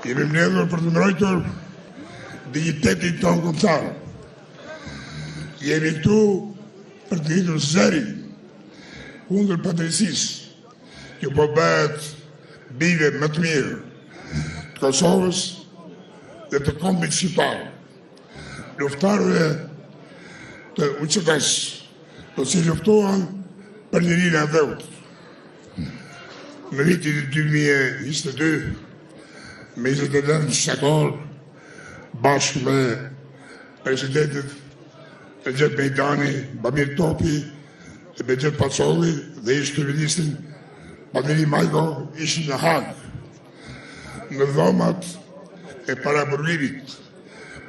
Jemi mbledhur për të mbrojtur dignitetin tonë kombëtar. Jemi këtu për të ngritur zërin kundër padrejtisë, që po bëhet bile më të mirë të Kosovës dhe të kombit shqiptar. Luftarëve të UÇK-s, të cilët luftuan për lirinë e dheut. Në vitin 2022, me 29 shtator, bashkë me presidentit Recep Mejdani, Bamir Topi, Begjet Pacolli dhe ish kryeministrin Badiri Majko ishin në Hagë, në dhomat e paraburrimit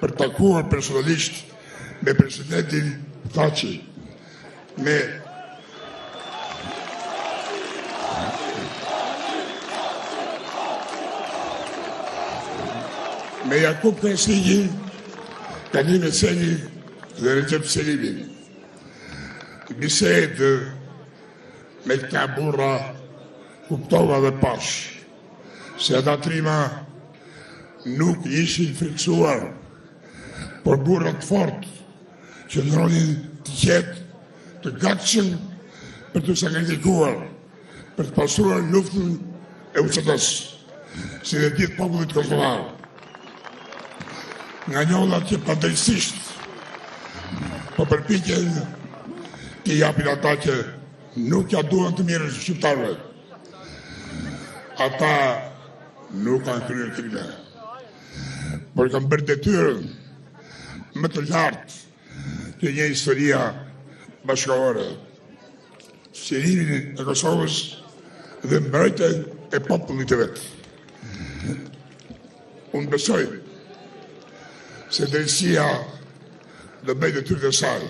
për takuar personalisht me presidentin Thaçi, me Jakub Krasniqi, Kadim Eceli dhe Recep Selimin. Bisedë me këta burra kuptova dhe pash se ata trima nuk ishin friksuar, por burrat fort që ndronin të qetë, të gatshëm për të sakrifikuar, për të pasuar luftën e UÇK-s, si dhe gjithë popullit kosovar. Nga njollat që padrejtisht po përpiqen të japin ata që nuk ja duan të mirën shqiptarëve. Ata nuk kanë kryer krime, por kanë bërë detyrën më të lartë që një historia bashkëkohore, sqarimin e Kosovës dhe mbrojtjen e popullit të vet. Unë besoj se drejtësia do bëjë detyrën e saj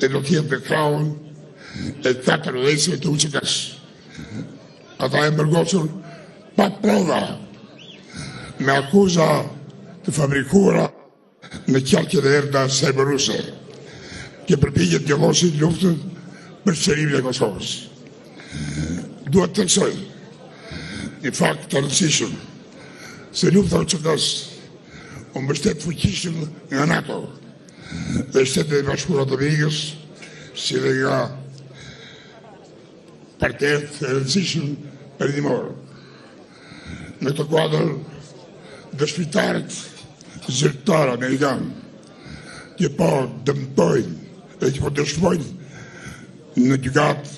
dhe do të jepë krahun e 4 rrethëve të UÇK-s. Ata e mbërgosur pa prova, me akuza të fabrikuara në qarqe dhe erda cyberruse, që përpiqet të llosin luftën për çlimin e Kosovës. Duhet të theksoj një fakt të rëndësishëm, se lufta e UÇK-s u mbështet fuqishëm nga NATO dhe Shtetet e Bashkuara të Amerikës, si dhe nga partnerët e rëndësishëm perëndimor. Në këtë kuadër, dëshmitarët zyrtar amerikanë që po dëmtojnë dhe që po dëshmojnë në gjykat,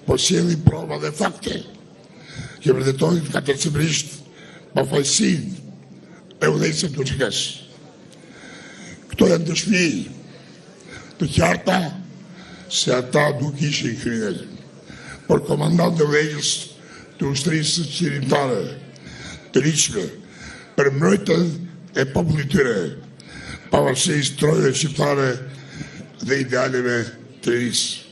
po sjellin prova dhe fakte që vërtetojnë katërcëpërisht pafajësinë e udhëheqësit të UÇK-s. Këto janë dëshmi të qarta se ata nuk ishin kriminalë, por komandantë e udhëheqës të ushtrisë qeveritare të ligjshme për mbrojtjen e popullit tyre, pavarësisht trojave shqiptare dhe idealeve të risë.